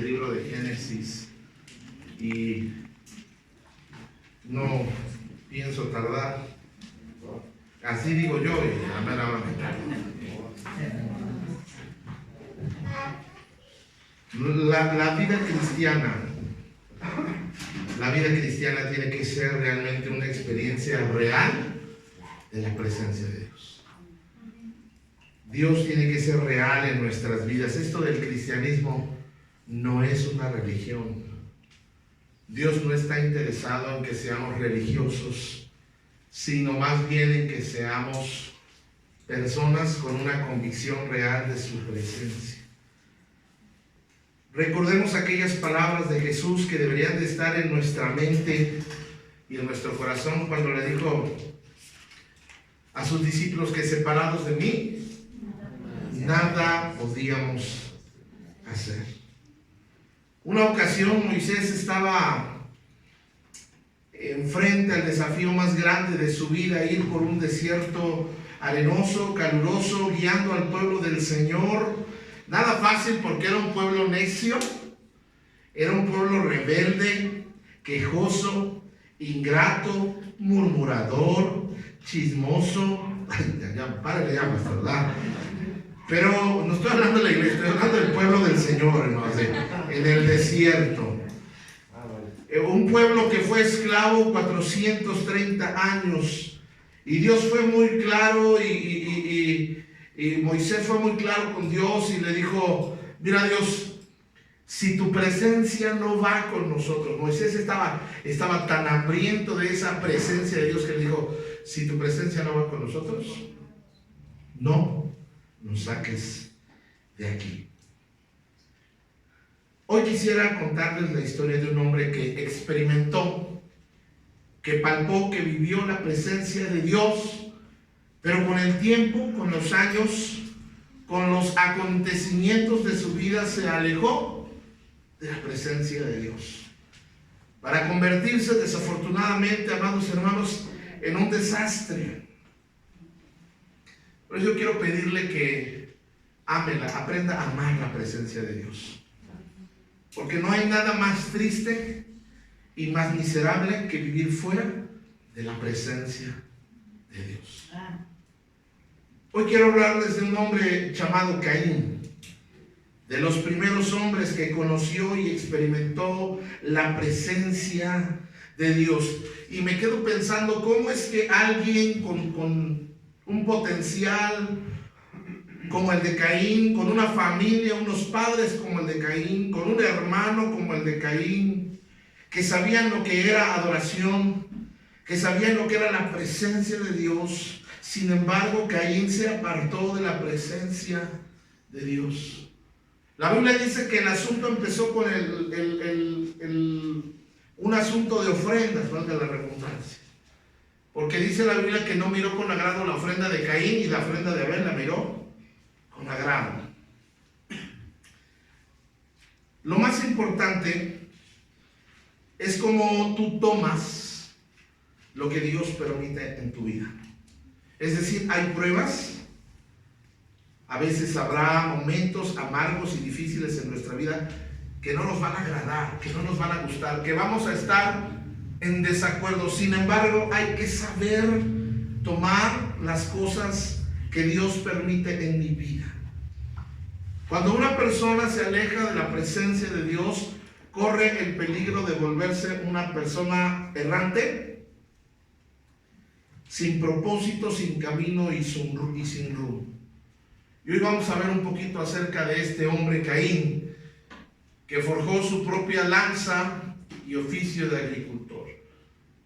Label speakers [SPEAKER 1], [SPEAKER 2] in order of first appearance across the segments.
[SPEAKER 1] El libro de Génesis, y no pienso tardar, así digo yo, y a mera hora la vida cristiana tiene que ser realmente una experiencia real de la presencia de Dios. Dios tiene que ser real en nuestras vidas. Esto del cristianismo no es una religión. Dios no está interesado en que seamos religiosos, sino más bien en que seamos personas con una convicción real de su presencia. Recordemos aquellas palabras de Jesús que deberían de estar en nuestra mente y en nuestro corazón cuando le dijo a sus discípulos que separados de mí, nada podíamos hacer. Una ocasión Moisés estaba enfrente al desafío más grande de su vida, ir por un desierto arenoso, caluroso, guiando al pueblo del Señor. Nada fácil porque era un pueblo necio, era un pueblo rebelde, quejoso, ingrato, murmurador, chismoso. Párale ya, ¿verdad? Pero no estoy hablando de la iglesia, estoy hablando del pueblo del Señor, hermanos, en el desierto. Un pueblo que fue esclavo 430 años. Y Dios fue muy claro y Moisés fue muy claro con Dios y le dijo, mira Dios, si tu presencia no va con nosotros. Moisés estaba tan hambriento de esa presencia de Dios que le dijo, si tu presencia no va con nosotros, no nos saques de aquí. Hoy quisiera contarles la historia de un hombre que experimentó, que palpó, que vivió la presencia de Dios, pero con el tiempo, con los años, con los acontecimientos de su vida se alejó de la presencia de Dios, para convertirse desafortunadamente, amados hermanos, en un desastre. Por eso yo quiero pedirle que aprenda a amar la presencia de Dios. Porque no hay nada más triste y más miserable que vivir fuera de la presencia de Dios. Hoy quiero hablarles de un hombre llamado Caín, de los primeros hombres que conoció y experimentó la presencia de Dios. Y me quedo pensando cómo es que alguien con un potencial como el de Caín, con una familia, unos padres como el de Caín, con un hermano como el de Caín, que sabían lo que era adoración, que sabían lo que era la presencia de Dios. Sin embargo, Caín se apartó de la presencia de Dios. La Biblia dice que el asunto empezó con un asunto de ofrendas, valga la redundancia. Porque dice la Biblia que no miró con agrado la ofrenda de Caín y la ofrenda de Abel la miró con agrado. Lo más importante es cómo tú tomas lo que Dios permite en tu vida. Es decir, hay pruebas, a veces habrá momentos amargos y difíciles en nuestra vida que no nos van a agradar, que no nos van a gustar, que vamos a estar en desacuerdo. Sin embargo, hay que saber tomar las cosas que Dios permite en mi vida. Cuando una persona se aleja de la presencia de Dios, corre el peligro de volverse una persona errante, sin propósito, sin camino y sin rumbo. Y hoy vamos a ver un poquito acerca de este hombre Caín, que forjó su propia lanza y oficio de agricultor.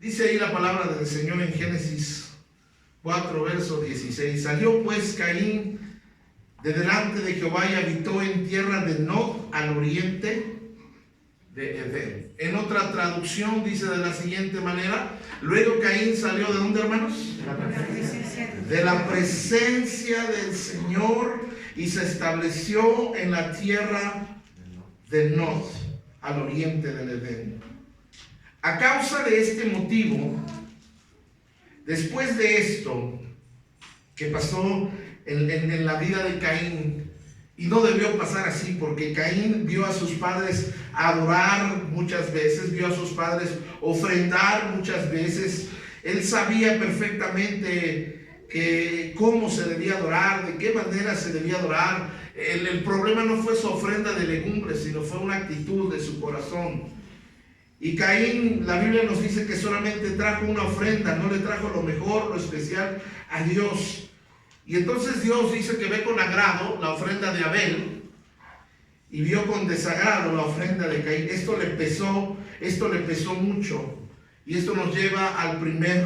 [SPEAKER 1] Dice ahí la palabra del Señor en Génesis 4, verso 16. Salió pues Caín de delante de Jehová y habitó en tierra de Nod, al oriente de Edén. En otra traducción dice de la siguiente manera: luego Caín salió ¿de dónde, hermanos? De la presencia del Señor y se estableció en la tierra de Nod, al oriente del Edén. A causa de este motivo, después de esto que pasó en la vida de Caín, Y no debió pasar así, porque Caín vio a sus padres adorar muchas veces, vio a sus padres ofrendar muchas veces. Él sabía perfectamente cómo se debía adorar, de qué manera se debía adorar. El problema no fue su ofrenda de legumbres, sino fue una actitud de su corazón. Y Caín, la Biblia nos dice que solamente trajo una ofrenda, no le trajo lo mejor, lo especial a Dios. Y entonces Dios dice que ve con agrado la ofrenda de Abel y vio con desagrado la ofrenda de Caín. Esto le pesó mucho. Y esto nos lleva al primer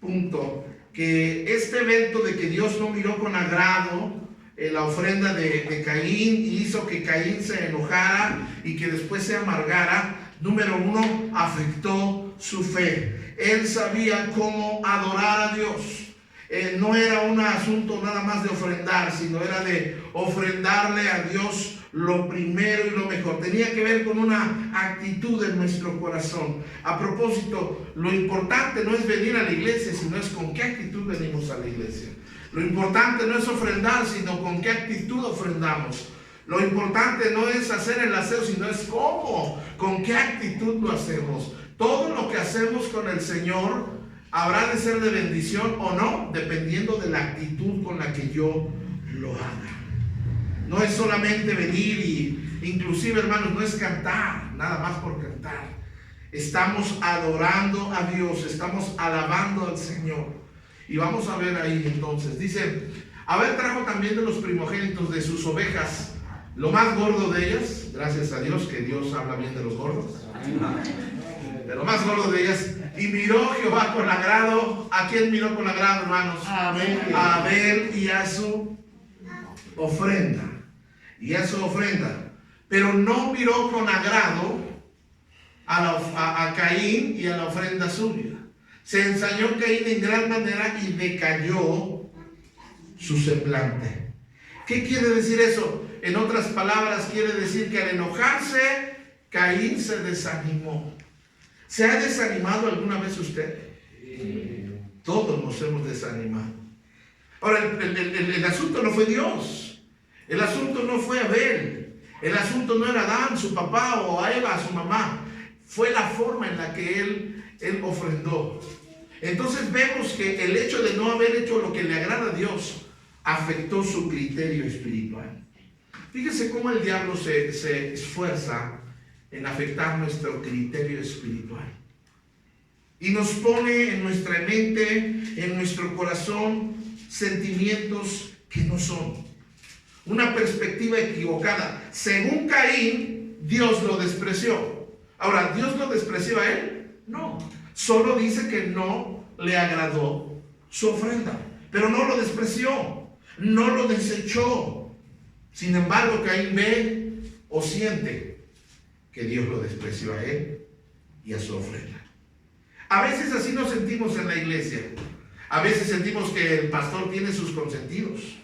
[SPEAKER 1] punto, que este evento de que Dios no miró con agrado la ofrenda de Caín y hizo que Caín se enojara y que después se amargara. Número uno, afectó su fe. Él sabía cómo adorar a Dios. No era un asunto nada más de ofrendar, sino era de ofrendarle a Dios lo primero y lo mejor. Tenía que ver con una actitud en nuestro corazón. A propósito, lo importante no es venir a la iglesia, sino es con qué actitud venimos a la iglesia. Lo importante no es ofrendar, sino con qué actitud ofrendamos. Lo importante no es hacer el aseo, sino es cómo, con qué actitud lo hacemos. Todo lo que hacemos con el Señor habrá de ser de bendición o no, dependiendo de la actitud con la que yo lo haga. No es solamente venir y, inclusive, hermanos, no es cantar, nada más por cantar. Estamos adorando a Dios, estamos alabando al Señor. Y vamos a ver ahí entonces, dice, Abel trajo también de los primogénitos de sus ovejas, lo más gordo de ellas, gracias a Dios, que Dios habla bien de los gordos, de lo más gordo de ellas, y miró Jehová con agrado. ¿A quién miró con agrado, hermanos? A Abel y a su ofrenda. Pero no miró con agrado a Caín y a la ofrenda suya. Se ensañó Caín en gran manera y decayó su semblante. ¿Qué quiere decir eso? En otras palabras, quiere decir que al enojarse, Caín se desanimó. ¿Se ha desanimado alguna vez usted? Todos nos hemos desanimado. Ahora, el asunto no fue Dios. El asunto no fue Abel. El asunto no era Adán, su papá, o a Eva, su mamá. Fue la forma en la que él ofrendó. Entonces vemos que el hecho de no haber hecho lo que le agrada a Dios afectó su criterio espiritual. Fíjese cómo el diablo se esfuerza en afectar nuestro criterio espiritual. Y nos pone en nuestra mente, en nuestro corazón, sentimientos que no son. Una perspectiva equivocada. Según Caín, Dios lo despreció. Ahora, ¿Dios lo despreció a él? No. Solo dice que no le agradó su ofrenda. Pero no lo despreció. No lo desechó. Sin embargo, Caín ve o siente que Dios lo despreció a él y a su ofrenda. A veces así nos sentimos en la iglesia. A veces sentimos que el pastor tiene sus consentidos.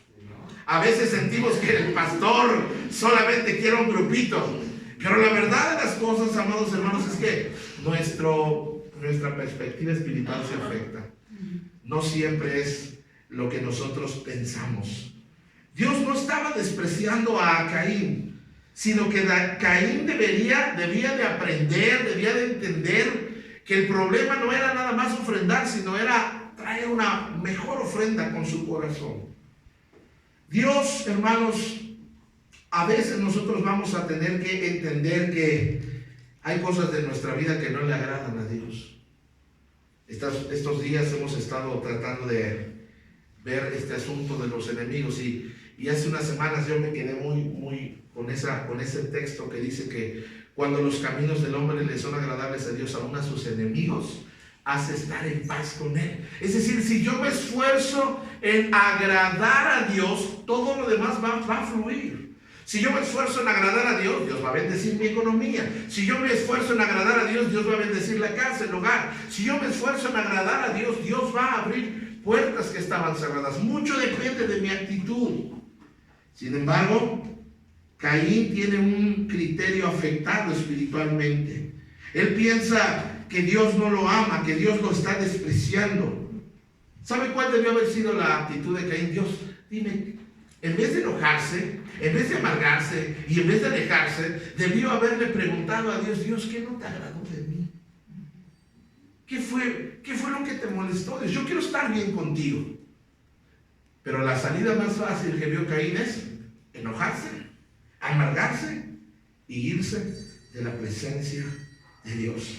[SPEAKER 1] A veces sentimos que el pastor solamente quiere un grupito. Pero la verdad de las cosas, amados hermanos, es que nuestra perspectiva espiritual se afecta. No siempre es lo que nosotros pensamos. Dios no estaba despreciando a Caín, sino que Caín debía de aprender, debía de entender que el problema no era nada más ofrendar, sino era traer una mejor ofrenda con su corazón. Dios, hermanos, a veces nosotros vamos a tener que entender que hay cosas de nuestra vida que no le agradan a Dios. Estos días hemos estado tratando de ver este asunto de los enemigos y hace unas semanas yo me quedé muy con ese texto que dice que cuando los caminos del hombre le son agradables a Dios, aún a sus enemigos, hace estar en paz con él. Es decir, si yo me esfuerzo en agradar a Dios, todo lo demás va a fluir. Si yo me esfuerzo en agradar a Dios, Dios va a bendecir mi economía. Si yo me esfuerzo en agradar a Dios, Dios va a bendecir la casa, el hogar. Si yo me esfuerzo en agradar a Dios, Dios va a abrir puertas que estaban cerradas. Mucho depende de mi actitud. Sin embargo, Caín tiene un criterio afectado espiritualmente. Él piensa que Dios no lo ama, que Dios lo está despreciando. ¿Sabe cuál debió haber sido la actitud de Caín? Dios, dime, en vez de enojarse, en vez de amargarse y en vez de alejarse, debió haberle preguntado a Dios: Dios, ¿qué no te agradó de mí? ¿Qué fue lo que te molestó? Dios, yo quiero estar bien contigo. Pero la salida más fácil que vio Caín es enojarse, amargarse y irse de la presencia de Dios.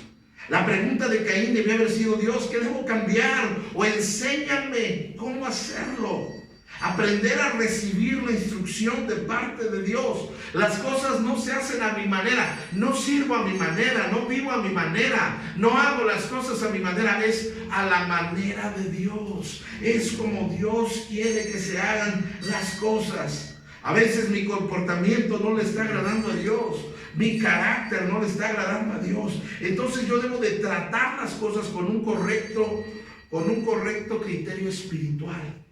[SPEAKER 1] La pregunta de Caín debió haber sido: Dios, ¿qué debo cambiar? O enséñame cómo hacerlo. Aprender a recibir la instrucción de parte de Dios. Las cosas no se hacen a mi manera, no sirvo a mi manera, no vivo a mi manera, no hago las cosas a mi manera, es a la manera de Dios. Es como Dios quiere que se hagan las cosas. A veces mi comportamiento no le está agradando a Dios, mi carácter no le está agradando a Dios. Entonces yo debo de tratar las cosas con un correcto criterio espiritual.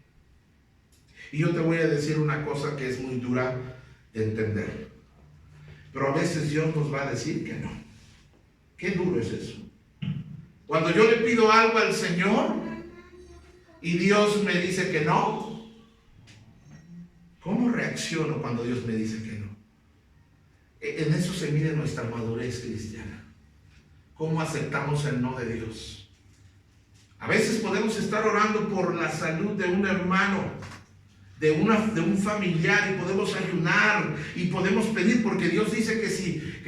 [SPEAKER 1] Y yo te voy a decir una cosa que es muy dura de entender, pero a veces Dios nos va a decir que no. Qué duro es eso. Cuando yo le pido algo al Señor y Dios me dice que no, ¿cómo reacciono cuando Dios me dice que no? En eso se mide nuestra madurez cristiana. ¿Cómo aceptamos el no de Dios? A veces podemos estar orando por la salud de un hermano, de un familiar, y podemos ayunar y podemos pedir, porque Dios dice que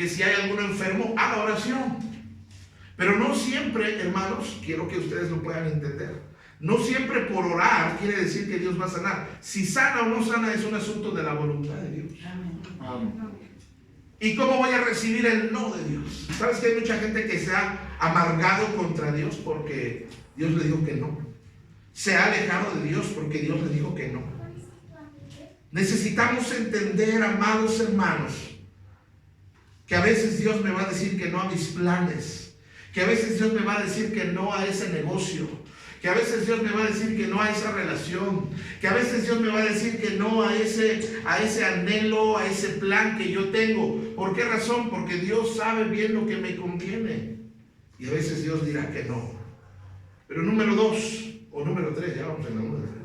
[SPEAKER 1] si hay algún enfermo, haga oración. Pero no siempre, hermanos, quiero que ustedes lo puedan entender, no siempre por orar quiere decir que Dios va a sanar. Si sana o no sana es un asunto de la voluntad de Dios. Amén. ¿Y cómo voy a recibir el no de Dios? ¿Sabes que hay mucha gente que se ha amargado contra Dios porque Dios le dijo que no? Se ha alejado de Dios porque Dios le dijo que no. Necesitamos entender, amados hermanos, que a veces Dios me va a decir que no a mis planes, que a veces Dios me va a decir que no a ese negocio, que a veces Dios me va a decir que no a esa relación, que a veces Dios me va a decir que no a ese anhelo, a ese plan que yo tengo. ¿Por qué razón? Porque Dios sabe bien lo que me conviene. Y a veces Dios dirá que no. Pero número 2 o número 3, ya vamos en la 1.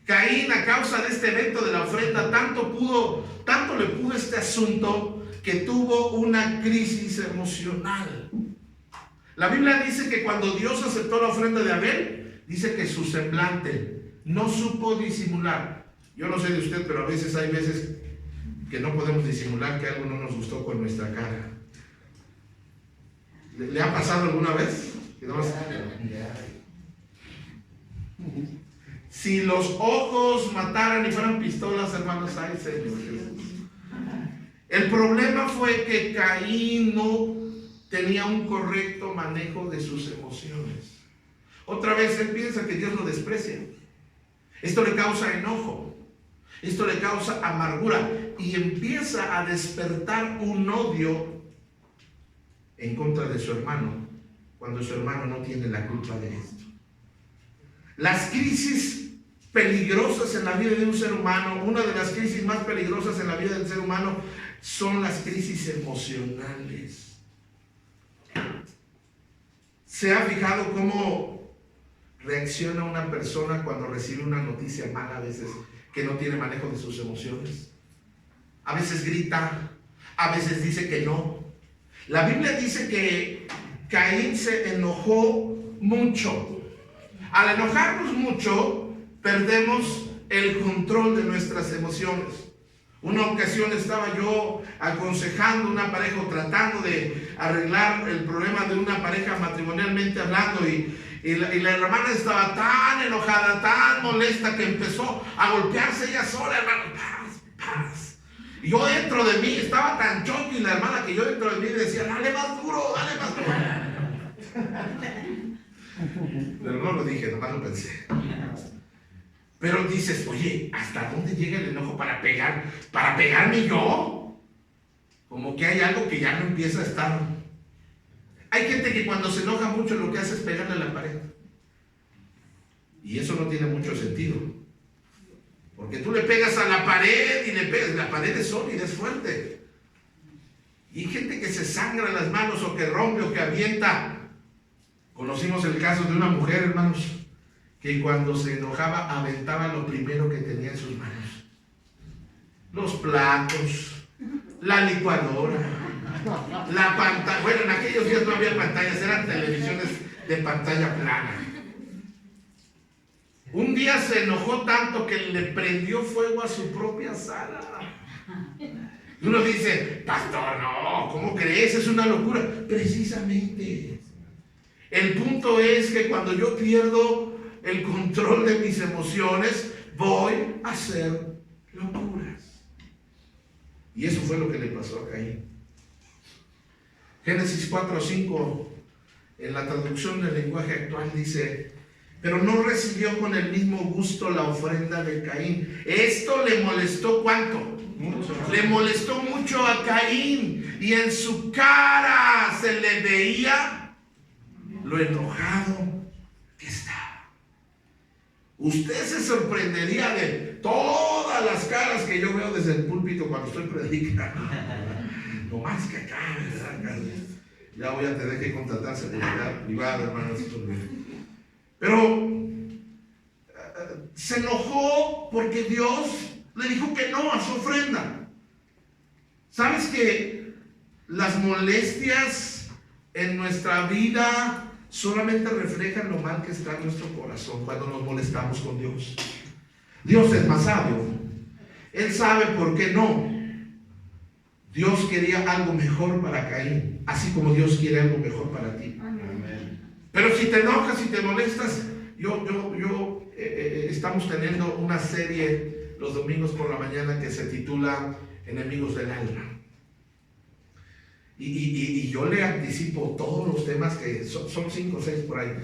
[SPEAKER 1] Caín, a causa de este evento de la ofrenda, tanto le pudo este asunto que tuvo una crisis emocional. La Biblia dice que cuando Dios aceptó la ofrenda de Abel, dice que su semblante no supo disimular. Yo no sé de usted, pero a veces hay veces que no podemos disimular que algo no nos gustó con nuestra cara. ¿Le ha pasado alguna vez? Si los ojos mataran y fueran pistolas, hermanos, ay Señor Jesús. El problema fue que Caín no tenía un correcto manejo de sus emociones. Otra vez él piensa que Dios lo desprecia. Esto le causa enojo, esto le causa amargura y empieza a despertar un odio en contra de su hermano, cuando su hermano no tiene la culpa de esto. Las crisis peligrosas en la vida de un ser humano, una de las crisis más peligrosas en la vida del ser humano son las crisis emocionales. ¿Se ha fijado cómo reacciona una persona cuando recibe una noticia mala, a veces que no tiene manejo de sus emociones? A veces grita, a veces dice que no. La Biblia dice que Caín se enojó mucho. Al enojarnos mucho, perdemos el control de nuestras emociones. Una ocasión estaba yo aconsejando una pareja o tratando de arreglar el problema de una pareja matrimonialmente hablando y la hermana estaba tan enojada, tan molesta que empezó a golpearse ella sola, hermano. Paz. Y yo dentro de mí estaba tan choque y la hermana que yo dentro de mí decía: dale más duro, dale más duro. Pero no lo dije, nomás lo pensé. Pero dices: oye, ¿hasta dónde llega el enojo para pegarme yo? Como que hay algo que ya no empieza a estar. Hay gente que cuando se enoja mucho lo que hace es pegarle a la pared. Y eso no tiene mucho sentido. Porque tú le pegas a la pared y le pegas, la pared es sólida, es fuerte. Y hay gente que se sangra las manos o que rompe o que avienta. Conocimos el caso de una mujer, hermanos, que cuando se enojaba aventaba lo primero que tenía en sus manos. los platos, la licuadora, la pantalla. Bueno, en aquellos días no había pantallas, eran televisiones de pantalla plana. Un día se enojó tanto que le prendió fuego a su propia sala. Y uno dice, pastor, no, ¿cómo crees? Es una locura. Precisamente. El punto es que cuando yo pierdo el control de mis emociones, voy a hacer locuras. Y eso fue lo que le pasó a Caín. Génesis 4:5, en la traducción del lenguaje actual dice: pero no recibió con el mismo gusto la ofrenda de Caín. Esto le molestó, ¿cuánto? Mucho. Le molestó mucho a Caín, y en su cara se le veía lo enojado que estaba. Usted se sorprendería de todas las caras que yo veo desde el púlpito cuando estoy predicando. No más que acá, ¿verdad? Ya voy a tener que contratar seguridad privada, hermanos. Pero se enojó porque Dios le dijo que no a su ofrenda. ¿Sabes que las molestias en nuestra vida solamente reflejan lo mal que está en nuestro corazón cuando nos molestamos con Dios? Dios es más sabio. Él sabe por qué no. Dios quería algo mejor para Caín, así como Dios quiere algo mejor para ti. Pero si te enojas y te molestas, estamos teniendo una serie los domingos por la mañana que se titula Enemigos del Alma. Y yo le anticipo todos los temas que son 5 o 6 por ahí.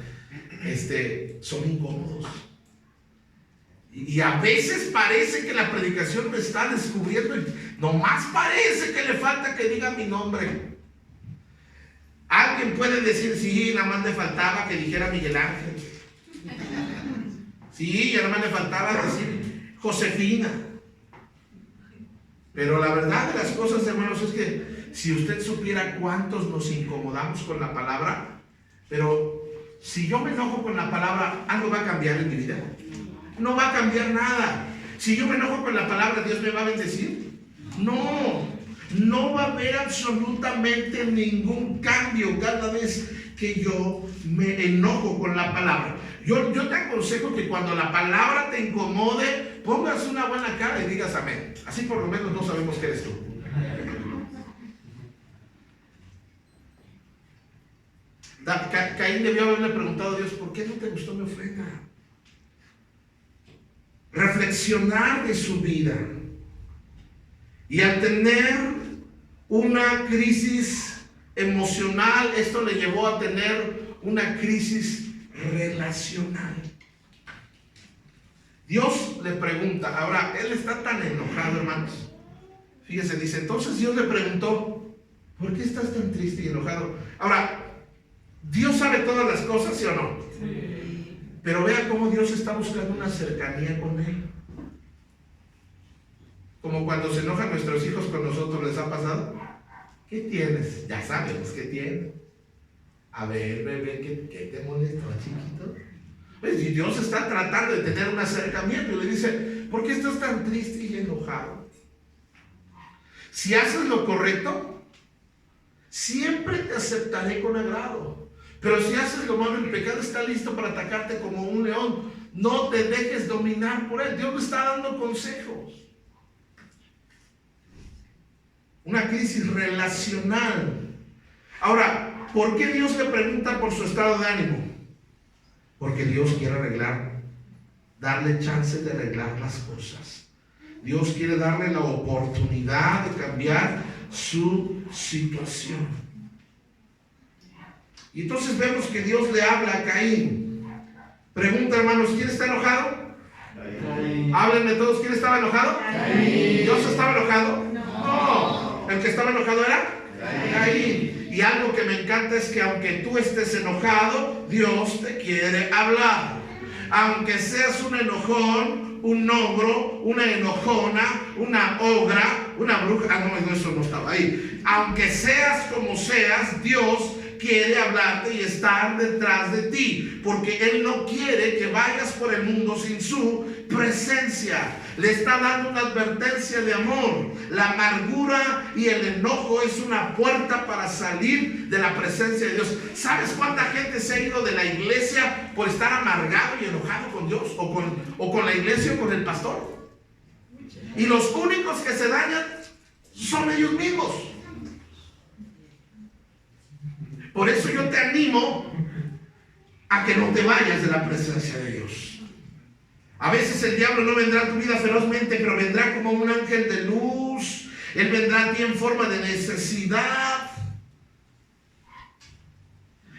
[SPEAKER 1] Son incómodos. Y a veces parece que la predicación me está descubriendo, y nomás parece que le falta que diga mi nombre. Alguien puede decir, sí, nada más le faltaba que dijera Miguel Ángel. Sí, nada más le faltaba decir Josefina. Pero la verdad de las cosas, hermanos, es que si usted supiera cuántos nos incomodamos con la palabra, pero si yo me enojo con la palabra, ¿algo va a cambiar en mi vida? No va a cambiar nada. Si yo me enojo con la palabra, ¿Dios me va a bendecir? No va a haber absolutamente ningún cambio cada vez que yo me enojo con la palabra. Yo te aconsejo que cuando la palabra te incomode, pongas una buena cara y digas amén. Así por lo menos no sabemos que eres tú. Caín debió haberle preguntado a Dios, ¿por qué no te gustó mi ofrenda? Reflexionar de su vida. Y al tener una crisis emocional, esto le llevó a tener una crisis relacional. Dios le pregunta, ahora, él está tan enojado, hermanos. Fíjese, dice, entonces Dios le preguntó, ¿por qué estás tan triste y enojado? Ahora, ¿Dios sabe todas las cosas, sí o no? Sí. Pero vea cómo Dios está buscando una cercanía con él. Como cuando se enojan nuestros hijos con nosotros, ¿les ha pasado? ¿Qué tienes? Ya sabemos qué tienes. A ver, bebé, ¿qué te molesta, chiquito? Pues y Dios está tratando de tener un acercamiento y le dice, ¿por qué estás tan triste y enojado? Si haces lo correcto, siempre te aceptaré con agrado. Pero si haces lo malo, el pecado está listo para atacarte como un león. No te dejes dominar por él. Dios me está dando consejos. Una crisis relacional. Ahora, ¿por qué Dios le pregunta por su estado de ánimo? Porque Dios quiere arreglar, darle chance de arreglar las cosas. Dios quiere darle la oportunidad de cambiar su situación. Y entonces vemos que Dios le habla a Caín. Pregunta, hermanos, ¿quién está enojado? Caín. Háblenme todos, ¿quién estaba enojado? Caín. ¿Dios estaba enojado? No. ¿El que estaba enojado era? Caín. Y algo que me encanta es que aunque tú estés enojado, Dios te quiere hablar. Aunque seas un enojón, un ogro, una enojona, una ogra, una bruja, no, eso no estaba ahí. Aunque seas como seas, Dios quiere hablarte y estar detrás de ti, porque Él no quiere que vayas por el mundo sin su presencia. Le está dando una advertencia de amor. La amargura y el enojo es una puerta para salir de la presencia de Dios. ¿Sabes cuánta gente se ha ido de la iglesia por estar amargado y enojado con Dios? O con la iglesia o con el pastor. Y los únicos que se dañan son ellos mismos. Por eso yo te animo a que no te vayas de la presencia de Dios. A veces el diablo no vendrá a tu vida ferozmente, pero vendrá como un ángel de luz. Él vendrá a ti en forma de necesidad.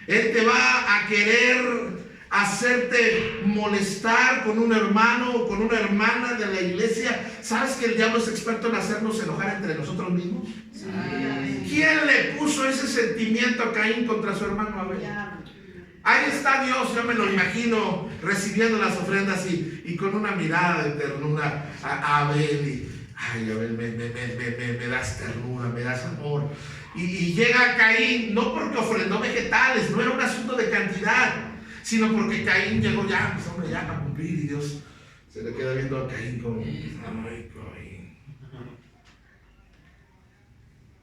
[SPEAKER 1] Él te va a querer hacerte molestar con un hermano o con una hermana de la iglesia. ¿Sabes que el diablo es experto en hacernos enojar entre nosotros mismos? Sí. ¿Quién le puso ese sentimiento a Caín contra su hermano Abel? Ahí está Dios, yo me lo imagino recibiendo las ofrendas y con una mirada de ternura a Abel. Ay, Abel, me das ternura, me das amor. Y llega Caín, no porque ofrendó vegetales, no era un asunto de cantidad, sino porque Caín llegó ya, pues hombre, ya para cumplir, y Dios se le queda viendo a Caín como, ay, Caín.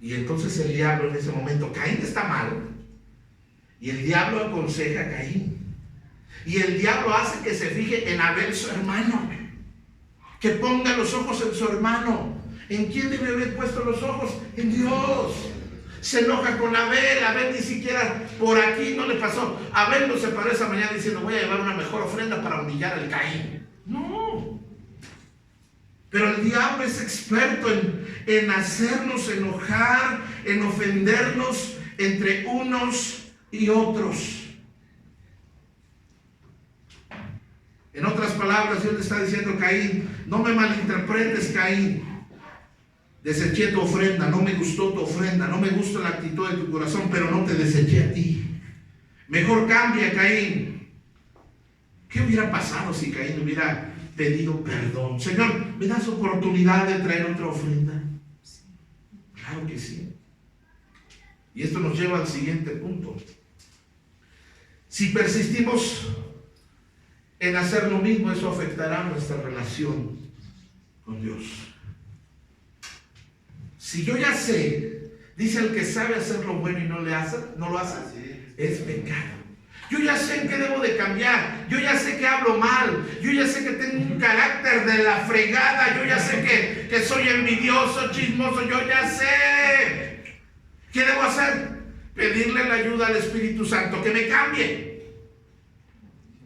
[SPEAKER 1] Y entonces el diablo en ese momento, Caín está mal, y el diablo aconseja a Caín. Y el diablo hace que se fije en Abel, su hermano, que ponga los ojos en su hermano. ¿En quién debe haber puesto los ojos? En Dios. Se enoja con Abel. Abel ni siquiera por aquí no le pasó. Abel no se paró esa mañana diciendo, voy a llevar una mejor ofrenda para humillar al Caín. No. Pero el diablo es experto en hacernos enojar, en ofendernos entre unos y otros. En otras palabras, Dios le está diciendo a Caín, no me malinterpretes, Caín. Deseché tu ofrenda, no me gustó tu ofrenda, no me gusta la actitud de tu corazón, pero no te deseché a ti. Mejor cambia, Caín. ¿Qué hubiera pasado si Caín hubiera pedido perdón? Señor, ¿me das oportunidad de traer otra ofrenda? Claro que sí. Y esto nos lleva al siguiente punto. Si persistimos en hacer lo mismo, eso afectará nuestra relación con Dios. Si yo ya sé, dice el que sabe hacer lo bueno y no lo hace, es pecado. Yo ya sé en qué debo de cambiar, yo ya sé que hablo mal, yo ya sé que tengo un carácter de la fregada, yo ya sé que soy envidioso, chismoso, yo ya sé. ¿Qué debo hacer? Pedirle la ayuda al Espíritu Santo que me cambie.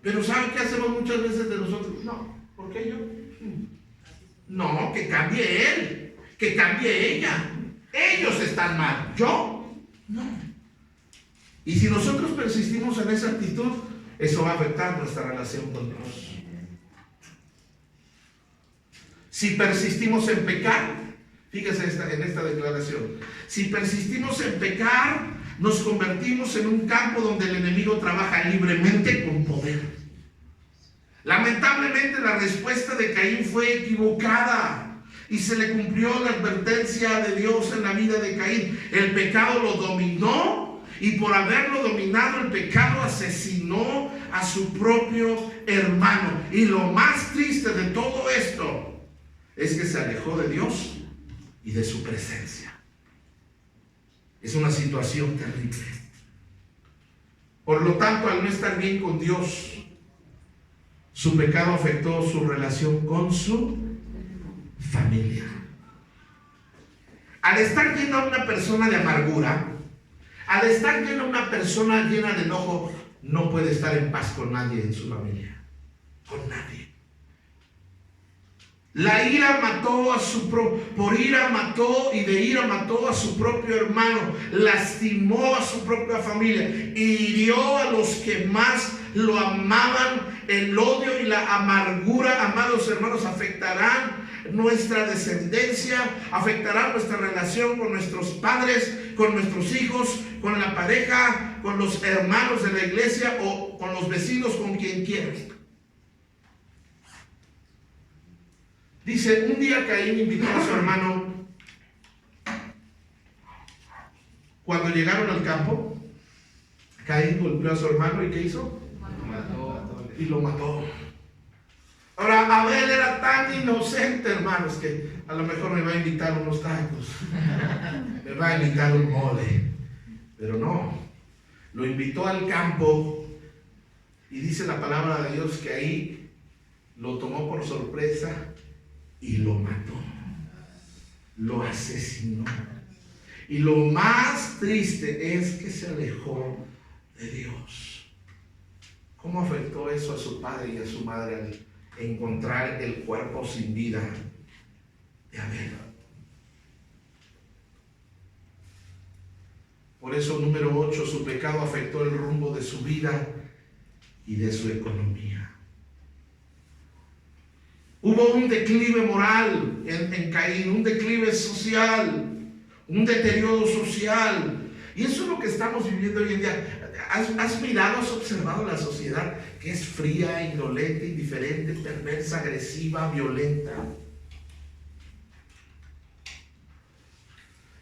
[SPEAKER 1] Pero ¿saben qué hacemos muchas veces de nosotros? No, ¿por qué yo? No, que cambie él, que cambie ella. Ellos están mal, yo no. Y si nosotros persistimos en esa actitud, eso va a afectar nuestra relación con Dios. Si persistimos en pecar, fíjese en esta declaración, si persistimos en pecar, nos convertimos en un campo donde el enemigo trabaja libremente con poder. Lamentablemente la respuesta de Caín fue equivocada y se le cumplió la advertencia de Dios en la vida de Caín. El pecado lo dominó y por haberlo dominado el pecado asesinó a su propio hermano. Y lo más triste de todo esto es que se alejó de Dios y de su presencia. Es una situación terrible. Por lo tanto, al no estar bien con Dios, su pecado afectó su relación con su familia. Al estar llena una persona de amargura, al estar llena una persona llena de enojo, no puede estar en paz con nadie en su familia. Con nadie. La ira mató por ira mató y de ira mató a su propio hermano, lastimó a su propia familia, hirió a los que más lo amaban. El odio y la amargura, amados hermanos, afectarán nuestra descendencia, afectarán nuestra relación con nuestros padres, con nuestros hijos, con la pareja, con los hermanos de la iglesia o con los vecinos, con quien quieras. Dice, un día Caín invitó a su hermano. Cuando llegaron al campo, Caín golpeó a su hermano y ¿qué hizo? Y lo mató. Ahora, Abel era tan inocente, hermanos, que a lo mejor me va a invitar unos tacos, me va a invitar un mole, pero no, lo invitó al campo y dice la palabra de Dios que ahí lo tomó por sorpresa y lo mató, lo asesinó. Y lo más triste es que se alejó de Dios. ¿Cómo afectó eso a su padre y a su madre al encontrar el cuerpo sin vida de Abel? Por eso, número 8, su pecado afectó el rumbo de su vida y de su economía. Hubo un declive moral en Caín, un declive social, un deterioro social. Y eso es lo que estamos viviendo hoy en día. ¿Has mirado, has observado la sociedad que es fría, indolente, indiferente, perversa, agresiva, violenta?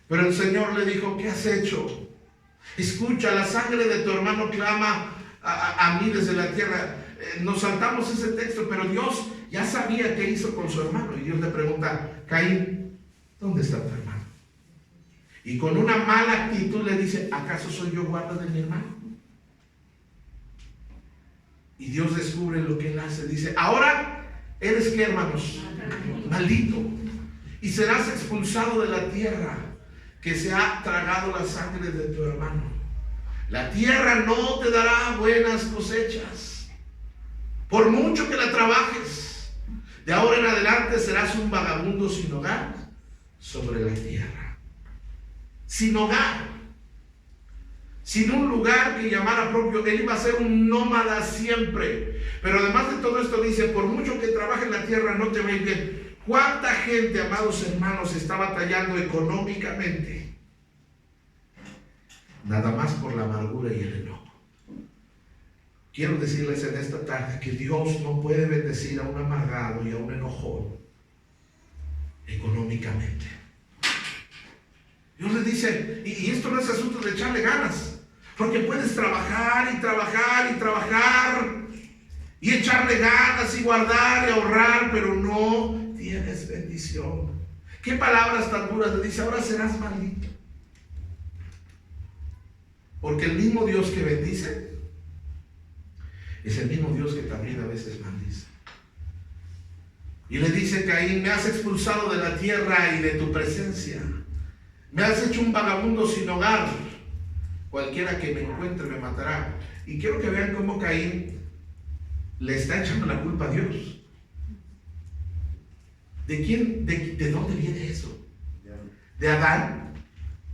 [SPEAKER 1] Pero el Señor le dijo, ¿qué has hecho? Escucha, la sangre de tu hermano clama a mí desde la tierra. Nos saltamos ese texto, pero Dios ya sabía qué hizo con su hermano. Y Dios le pregunta, Caín, ¿dónde está tu hermano? Y con una mala actitud le dice, ¿acaso soy yo guarda de mi hermano? Y Dios descubre lo que él hace. Dice, ahora eres ¿qué, hermanos? Maldito. Y serás expulsado de la tierra que se ha tragado la sangre de tu hermano. La tierra no te dará buenas cosechas, por mucho que la trabajes. De ahora en adelante serás un vagabundo sin hogar sobre la tierra. Sin hogar, sin un lugar que llamara propio. Él iba a ser un nómada siempre. Pero además de todo esto dice, por mucho que trabaje en la tierra no te va a ir bien. ¿Cuánta gente, amados hermanos, está batallando económicamente? Nada más por la amargura y el enojo. Quiero decirles en esta tarde que Dios no puede bendecir a un amargado y a un enojón económicamente. Dios les dice, y esto no es asunto de echarle ganas, porque puedes trabajar y trabajar y trabajar y echarle ganas y guardar y ahorrar, pero no tienes bendición. ¿Qué palabras tan duras? Le dice, ahora serás maldito. Porque el mismo Dios que bendice es el mismo Dios que también a veces maldice. Y le dice, Caín, me has expulsado de la tierra y de tu presencia. Me has hecho un vagabundo sin hogar. Cualquiera que me encuentre me matará. Y quiero que vean cómo Caín le está echando la culpa a Dios. ¿De quién? ¿De dónde viene eso? De Adán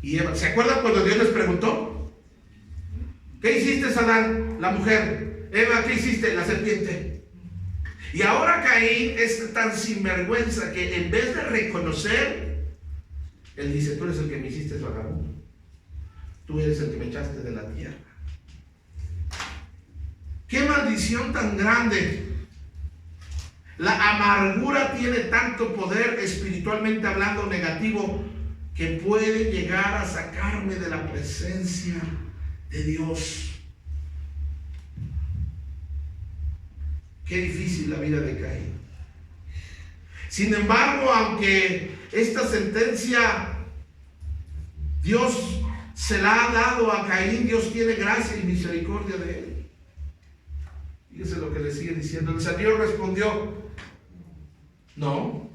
[SPEAKER 1] y Eva. ¿Se acuerdan cuando Dios les preguntó? ¿Qué hiciste, Adán? La mujer. Eva, ¿qué hiciste? La serpiente. Y ahora Caín es tan sinvergüenza que en vez de reconocer, él dice, tú eres el que me hiciste vagabundo. Tú eres el que me echaste de la tierra. ¡Qué maldición tan grande! La amargura tiene tanto poder, espiritualmente hablando, negativo, que puede llegar a sacarme de la presencia de Dios. Qué difícil la vida de Caín. Sin embargo, aunque esta sentencia Dios se la ha dado a Caín, Dios tiene gracia y misericordia de él. Fíjese lo que le sigue diciendo. El Señor respondió, no,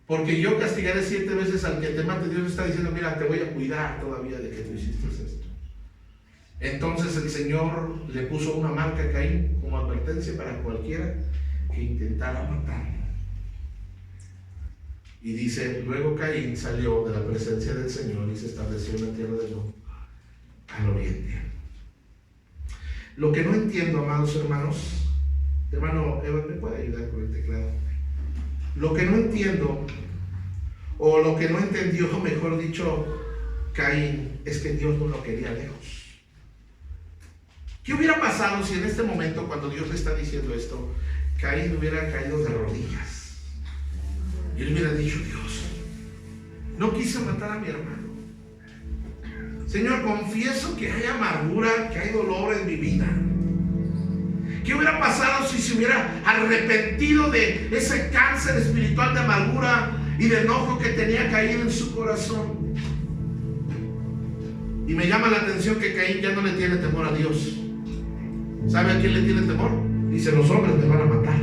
[SPEAKER 1] porque yo castigaré 7 veces al que te mate. Dios está diciendo, mira, te voy a cuidar todavía de que tú hiciste esto. Entonces el Señor le puso una marca a Caín como advertencia para cualquiera que intentara matarlo. Y dice, luego Caín salió de la presencia del Señor y se estableció en la tierra de Nod, al oriente. Lo que no entiendo, amados hermanos, hermano Eva, ¿me puede ayudar con el teclado? Lo que no entiendo, o lo que no entendió, mejor dicho, Caín, es que Dios no lo quería lejos. ¿Qué hubiera pasado si en este momento, cuando Dios le está diciendo esto, Caín hubiera caído de rodillas? Y él hubiera dicho, Dios, no quise matar a mi hermano. Señor, confieso que hay amargura, que hay dolor en mi vida, ¿Qué hubiera pasado si se hubiera arrepentido de ese cáncer espiritual de amargura y de enojo que tenía Caín en su corazón? Y me llama la atención que Caín ya no le tiene temor a Dios. ¿Sabe a quién le tiene temor? Dice: los hombres me van a matar.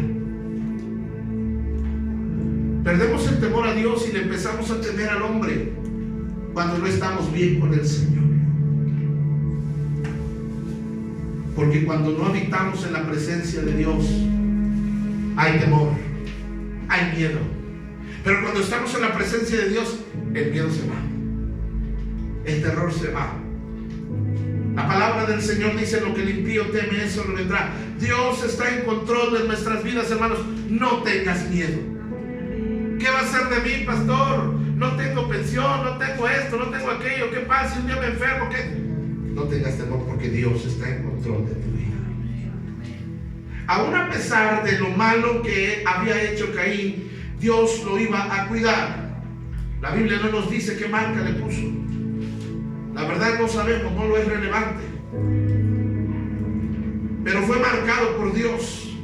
[SPEAKER 1] Perdemos el temor a Dios y le empezamos a temer al hombre cuando no estamos bien con el Señor. Porque cuando no habitamos en la presencia de Dios, hay temor, hay miedo. Pero cuando estamos en la presencia de Dios, el miedo se va, el terror se va. La palabra del Señor dice: lo que el impío teme, eso le vendrá. Dios está en control de nuestras vidas, hermanos. No tengas miedo. ¿Qué va a hacer de mí, pastor? No tengo pensión, no tengo esto, no tengo aquello. ¿Qué pasa si un día me enfermo? ¿Qué? No tengas temor, porque Dios está en control de tu vida. Aún a pesar de lo malo que había hecho Caín, Dios lo iba a cuidar. La Biblia no nos dice qué marca le puso. La verdad no sabemos, no lo es relevante. Pero fue marcado por Dios.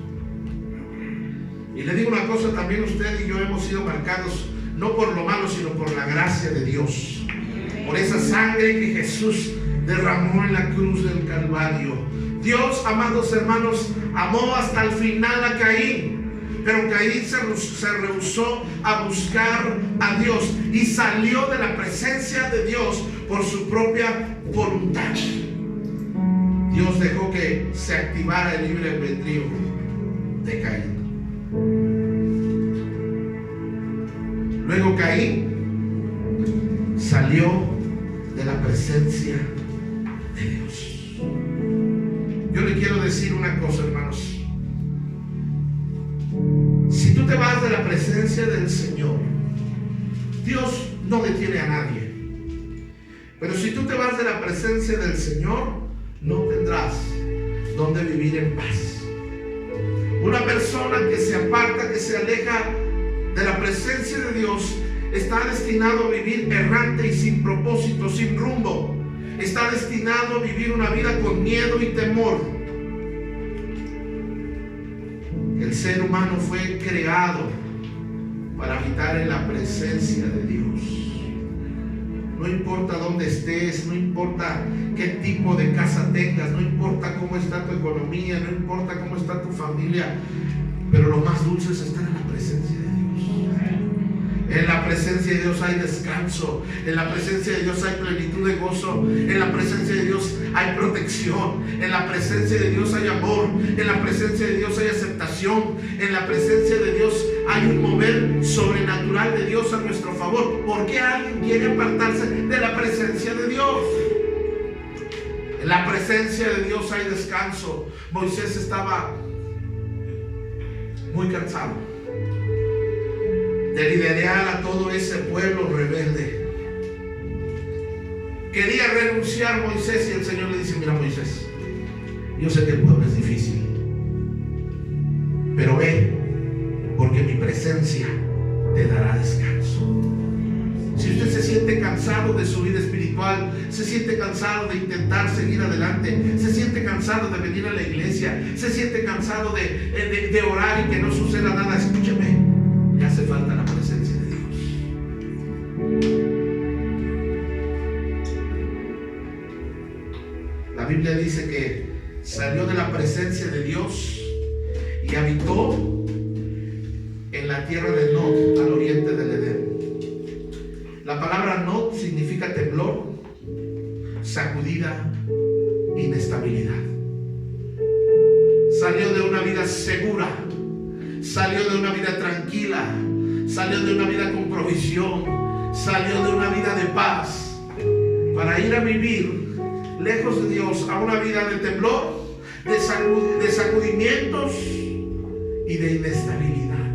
[SPEAKER 1] Y le digo una cosa, también usted y yo hemos sido marcados no por lo malo, sino por la gracia de Dios. Por esa sangre que Jesús derramó en la cruz del Calvario. Dios, amados hermanos, amó hasta el final a Caín. Pero Caín se rehusó a buscar a Dios y salió de la presencia de Dios por su propia voluntad. Dios dejó que se activara el libre albedrío de Caín. Luego Caín salió de la presencia de Dios. Yo le quiero decir una cosa, hermanos. Si tú te vas de la presencia del Señor, Dios no detiene a nadie. Pero si tú te vas de la presencia del Señor, no tendrás donde vivir en paz. Una persona que se aparta, que se aleja de la presencia de Dios, está destinado a vivir errante y sin propósito, sin rumbo. Está destinado a vivir una vida con miedo y temor. El ser humano fue creado para habitar en la presencia de Dios. No importa dónde estés, no importa qué tipo de casa tengas, no importa cómo está tu economía, no importa cómo está tu familia, pero lo más dulce es estar en la presencia de Dios. En la presencia de Dios hay descanso, en la presencia de Dios hay plenitud de gozo, en la presencia de Dios hay protección, en la presencia de Dios hay amor, en la presencia de Dios hay aceptación, en la presencia de Dios hay un mover sobrenatural de Dios a nuestro favor. ¿Por qué alguien quiere apartarse de la presencia de Dios? En la presencia de Dios hay descanso. Moisés estaba muy cansado de liderar a todo ese pueblo rebelde. Quería renunciar Moisés y el Señor le dice: mira, Moisés, yo sé que el pueblo es difícil, pero ve, porque mi presencia te dará descanso. Si usted se siente cansado de su vida espiritual, se siente cansado de intentar seguir adelante, se siente cansado de venir a la iglesia, se siente cansado de orar y que no suceda nada, escúcheme, le hace falta la presencia de Dios. La Biblia dice que salió de la presencia de Dios y habitó en la tierra de Nod, al oriente del Edén. La palabra Nod significa temblor, sacudida, inestabilidad. Salió de una vida segura, salió de una vida tranquila, salió de una vida con provisión, salió de una vida de paz, para ir a vivir lejos de Dios a una vida de temblor, de sacudimientos y de inestabilidad.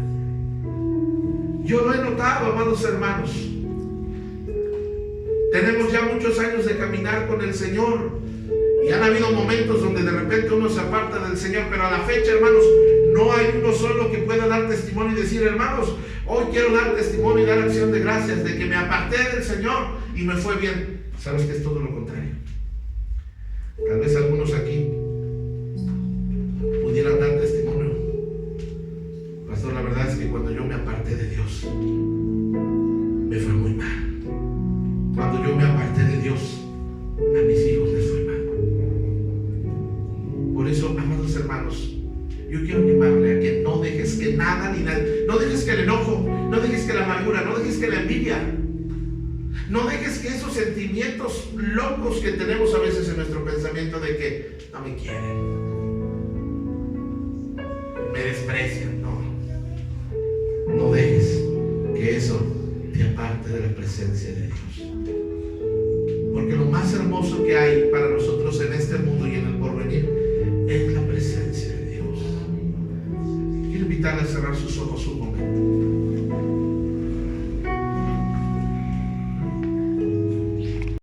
[SPEAKER 1] Yo lo he notado, amados hermanos. Tenemos ya muchos años de caminar con el Señor y han habido momentos donde de repente uno se aparta del Señor, pero a la fecha, hermanos, no hay uno solo que pueda dar testimonio y decir: hermanos, hoy quiero dar testimonio y dar acción de gracias de que me aparté del Señor y me fue bien. ¿Sabes que es todo lo contrario? Tal vez algunos aquí pudieran dar testimonio. Pastor, la verdad es que cuando yo me aparté de Dios, me fue muy mal. Cuando yo me aparté de Dios, a mis hijos les fue mal. Por eso, amados hermanos, yo quiero animarle a que no dejes que nada ni nadie, no dejes que el enojo, no dejes que la amargura, no dejes que la envidia, no dejes que esos sentimientos locos que tenemos a veces en nuestro pensamiento de que no me quieren, me desprecian, no dejes que eso te aparte de la presencia de Dios. Porque lo más hermoso que hay para nosotros en este mundo